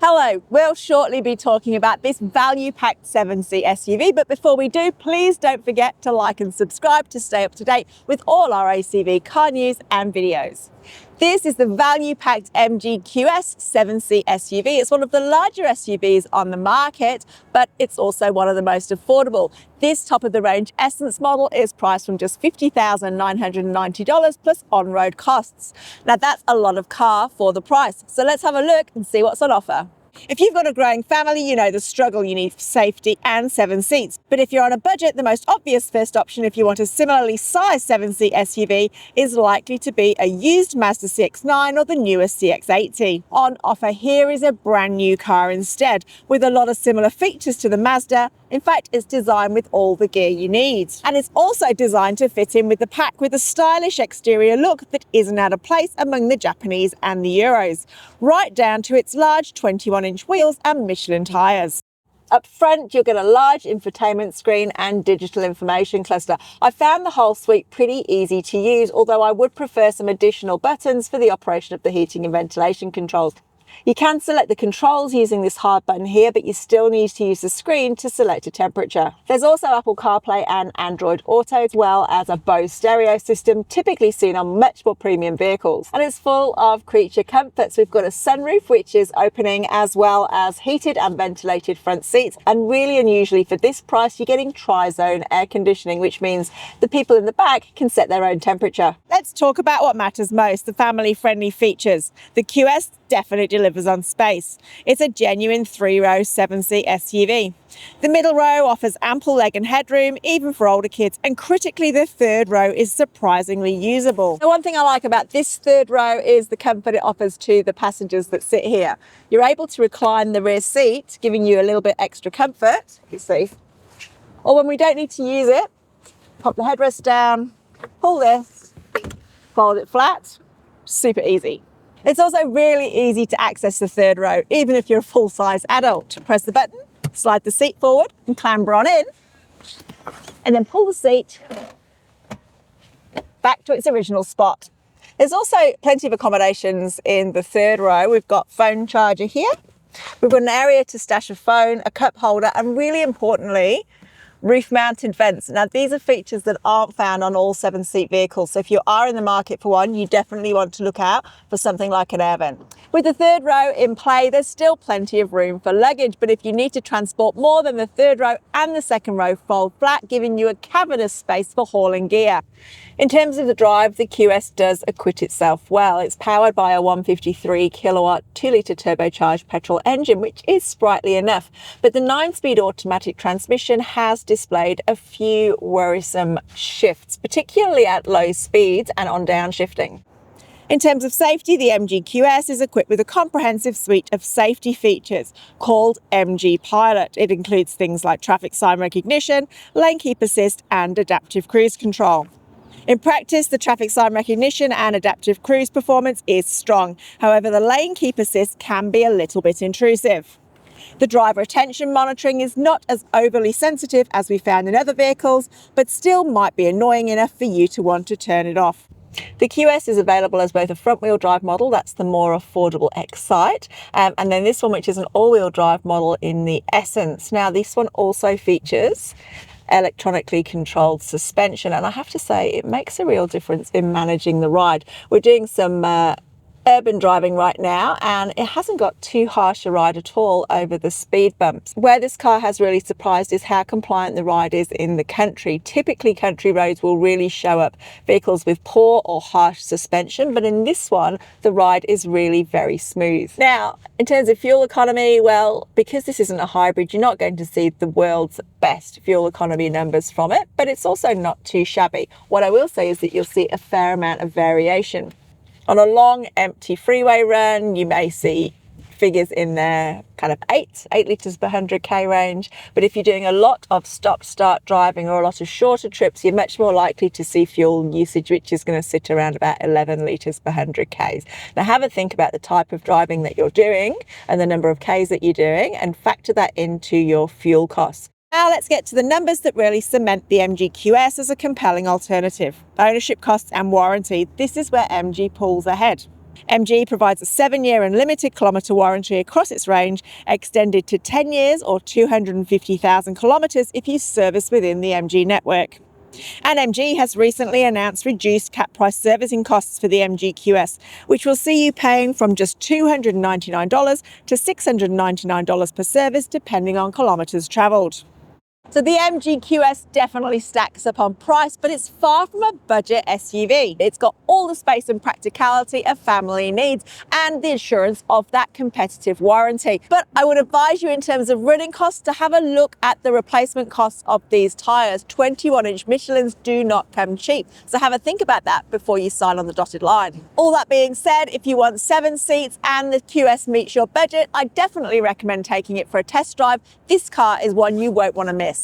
Hello, we'll shortly be talking about this value-packed 7-seat SUV, but before we do, please don't forget to like and subscribe to stay up to date with all our ACV car news and videos. This is the value-packed MG QS 7-seat SUV. It's one of the larger SUVs on the market, but it's also one of the most affordable. This top-of-the-range Essence model is priced from just $50,990 plus on-road costs. Now that's a lot of car for the price, so let's have a look and see what's on offer. If you've got a growing family, you know the struggle you need for safety and 7 seats. But if you're on a budget, the most obvious first option if you want a similarly sized 7-seat SUV is likely to be a used Mazda CX-9 or the newer CX-80. On offer here is a brand new car instead, with a lot of similar features to the Mazda. In fact, it's designed with all the gear you need. And it's also designed to fit in with the pack with a stylish exterior look that isn't out of place among the Japanese and the Euros, right down to its large 21-inch wheels and Michelin tyres. Up front, you'll get a large infotainment screen and digital information cluster. I found the whole suite pretty easy to use, although I would prefer some additional buttons for the operation of the heating and ventilation controls. You can select the controls using this hard button here, but you still need to use the screen to select a temperature. There's also Apple CarPlay and Android Auto, as well as a Bose stereo system, typically seen on much more premium vehicles. And it's full of creature comforts. We've got a sunroof, which is opening, as well as heated and ventilated front seats. And really unusually for this price, you're getting tri-zone air conditioning, which means the people in the back can set their own temperature. Let's talk about what matters most, the family-friendly features. The QS definitely delivers on space. It's a genuine 3-row 7-seat SUV. The middle row offers ample leg and headroom, even for older kids, and critically the third row is surprisingly usable. The one thing I like about this third row is the comfort it offers to the passengers that sit here. You're able to recline the rear seat, giving you a little bit extra comfort, you see. Or when we don't need to use it, pop the headrest down, pull this, fold it flat, super easy. It's also really easy to access the third row, even if you're a full-size adult. Press the button, slide the seat forward and clamber on in, and then pull the seat back to its original spot. There's also plenty of accommodations in the third row. We've got phone charger here. We've got an area to stash a phone, a cup holder, and really importantly, roof-mounted vents. Now, these are features that aren't found on all 7-seat vehicles. So if you are in the market for one, you definitely want to look out for something like an air vent. With the third row in play, there's still plenty of room for luggage, but if you need to transport more, than the third row and the second row fold flat, giving you a cavernous space for hauling gear. In terms of the drive, the QS does acquit itself well. It's powered by a 153 kilowatt 2-litre turbocharged petrol engine, which is sprightly enough, but the 9-speed automatic transmission has displayed a few worrisome shifts, particularly at low speeds and on downshifting. In terms of safety, the MG QS is equipped with a comprehensive suite of safety features called MG Pilot. It includes things like traffic sign recognition, lane keep assist, and adaptive cruise control. In practice, the traffic sign recognition and adaptive cruise performance is strong. However, the lane keep assist can be a little bit intrusive. The driver attention monitoring is not as overly sensitive as we found in other vehicles, but still might be annoying enough for you to want to turn it off. The QS is available as both a front-wheel drive model, that's the more affordable Excite, and then this one, which is an all-wheel drive model in the Essence. Now, this one also features electronically controlled suspension, and I have to say it makes a real difference in managing the ride. We're doing some urban driving right now, and it hasn't got too harsh a ride at all over the speed bumps. Where this car has really surprised is how compliant the ride is in the country. Typically, country roads will really show up vehicles with poor or harsh suspension, but in this one, the ride is really very smooth. Now, in terms of fuel economy, well, because this isn't a hybrid, you're not going to see the world's best fuel economy numbers from it, but it's also not too shabby. What I will say is that you'll see a fair amount of variation. On a long, empty freeway run, you may see figures in there, kind of 8 litres per 100k range. But if you're doing a lot of stop-start driving or a lot of shorter trips, you're much more likely to see fuel usage, which is going to sit around about 11 litres per 100k's. Now, have a think about the type of driving that you're doing and the number of k's that you're doing, and factor that into your fuel costs. Now let's get to the numbers that really cement the MG QS as a compelling alternative. Ownership costs and warranty. This is where MG pulls ahead. MG provides a 7-year unlimited kilometre warranty across its range, extended to 10 years or 250,000 kilometres if you service within the MG network. And MG has recently announced reduced cap price servicing costs for the MG QS, which will see you paying from just $299 to $699 per service, depending on kilometres travelled. So the MG QS definitely stacks up on price, but it's far from a budget SUV. It's got all the space and practicality a family needs and the assurance of that competitive warranty. But I would advise you, in terms of running costs, to have a look at the replacement costs of these tyres. 21-inch Michelins do not come cheap, so have a think about that before you sign on the dotted line. All that being said, if you want 7 seats and the QS meets your budget, I definitely recommend taking it for a test drive. This car is one you won't want to miss.